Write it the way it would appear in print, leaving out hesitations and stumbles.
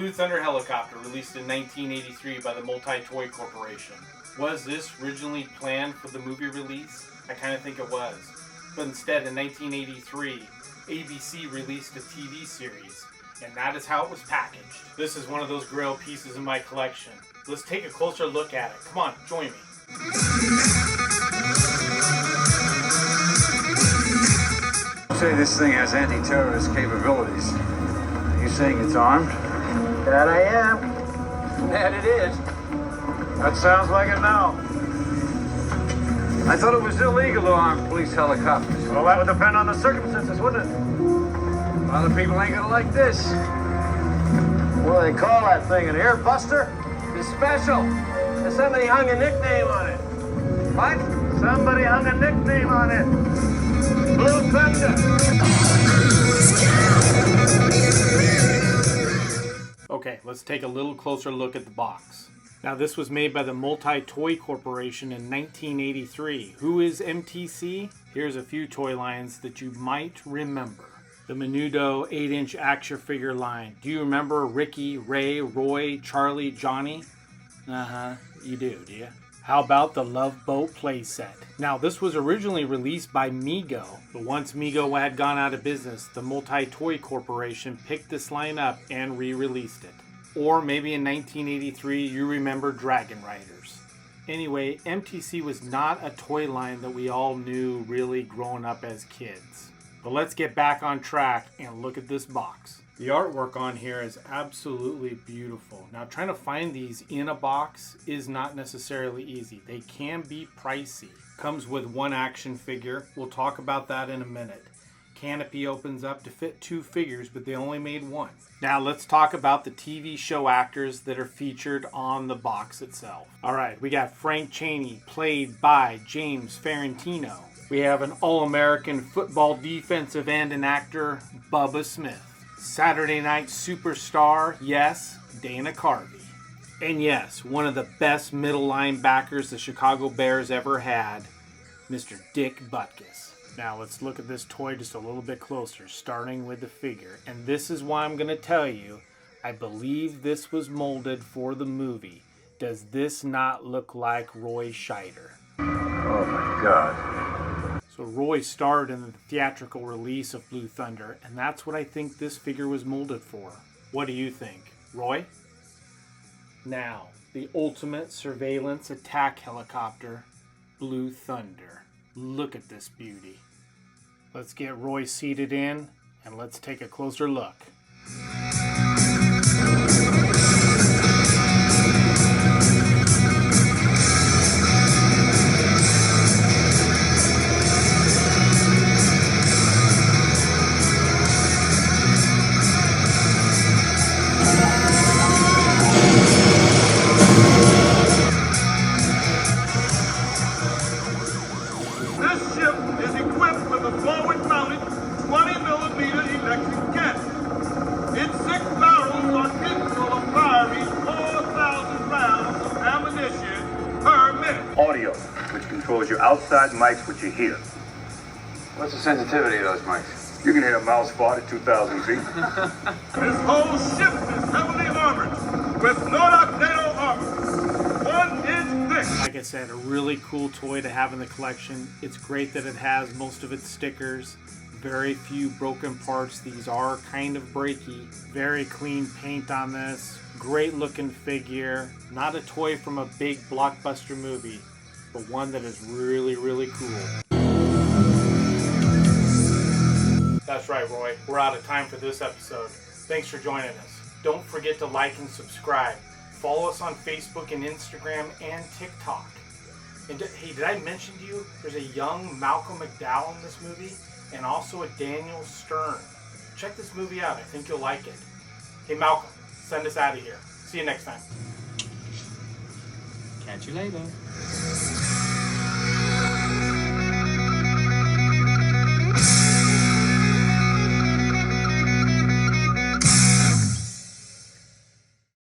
Blue Thunder Helicopter, released in 1983 by the Multi-Toy Corporation. Was this originally planned for the movie release? I kind of think it was. But instead, in 1983, ABC released a TV series, and that is how it was packaged. This is one of those Grail pieces in my collection. Let's take a closer look at it. Come on, join me. Say this thing has anti-terrorist capabilities. Are you saying it's armed? That I am. That it is. That sounds like it now. I thought it was illegal to arm police helicopters. Well, that would depend on the circumstances, wouldn't it? A lot of people ain't gonna like this. What do they call that thing? An air buster? It's special. And somebody hung a nickname on it. What? Somebody hung a nickname on it. Blue Thunder. Okay, let's take a little closer look at the box. Now, this was made by the Multi-Toy Corporation in 1983. Who is MTC? Here's a few toy lines that you might remember. The Menudo 8-inch action figure line. Do you remember Ricky, Ray, Roy, Charlie, Johnny? You do you? How about the Love Boat playset? Now, this was originally released by Mego, but once Mego had gone out of business, the Multi-Toy Corporation picked this line up and re-released it. Or maybe in 1983, you remember Dragon Riders. Anyway, MTC was not a toy line that we all knew really growing up as kids. But let's get back on track and look at this box. The artwork on here is absolutely beautiful. Now, trying to find these in a box is not necessarily easy. They can be pricey. Comes with one action figure. We'll talk about that in a minute. Canopy opens up to fit 2 figures, but they only made 1. Now let's talk about the TV show actors that are featured on the box itself. Alright, we got Frank Chaney, played by James Ferrantino. We have an All-American football defensive end and actor, Bubba Smith. Saturday Night Superstar, yes, Dana Carvey. And yes, one of the best middle linebackers the Chicago Bears ever had, Mr. Dick Butkus. Now let's look at this toy just a little bit closer, starting with the figure. And this is why I'm going to tell you, I believe this was molded for the movie. Does this not look like Roy Scheider? Oh my God. So Roy starred in the theatrical release of Blue Thunder, and that's what I think this figure was molded for. What do you think, Roy? Now, the ultimate surveillance attack helicopter, Blue Thunder. Look at this beauty. Let's get Roy seated in, and let's take a closer look. Audio, which controls your outside mics, which you hear. What's the sensitivity of those mics? You can hear a mouse fart at 2,000 feet. This whole ship is heavily armored with no armor. 1 inch thick. Like I said, a really cool toy to have in the collection. It's great that it has most of its stickers. Very few broken parts. These are kind of breaky. Very clean paint on this. Great looking figure. Not a toy from a big blockbuster movie, but one that is really, really cool. That's right, Roy. We're out of time for this episode. Thanks for joining us. Don't forget to like and subscribe. Follow us on Facebook and Instagram and TikTok. And hey, did I mention to you there's a young Malcolm McDowell in this movie? And also a Daniel Stern. Check this movie out. I think you'll like it. Hey, Malcolm, send us out of here. See you next time. Catch you later.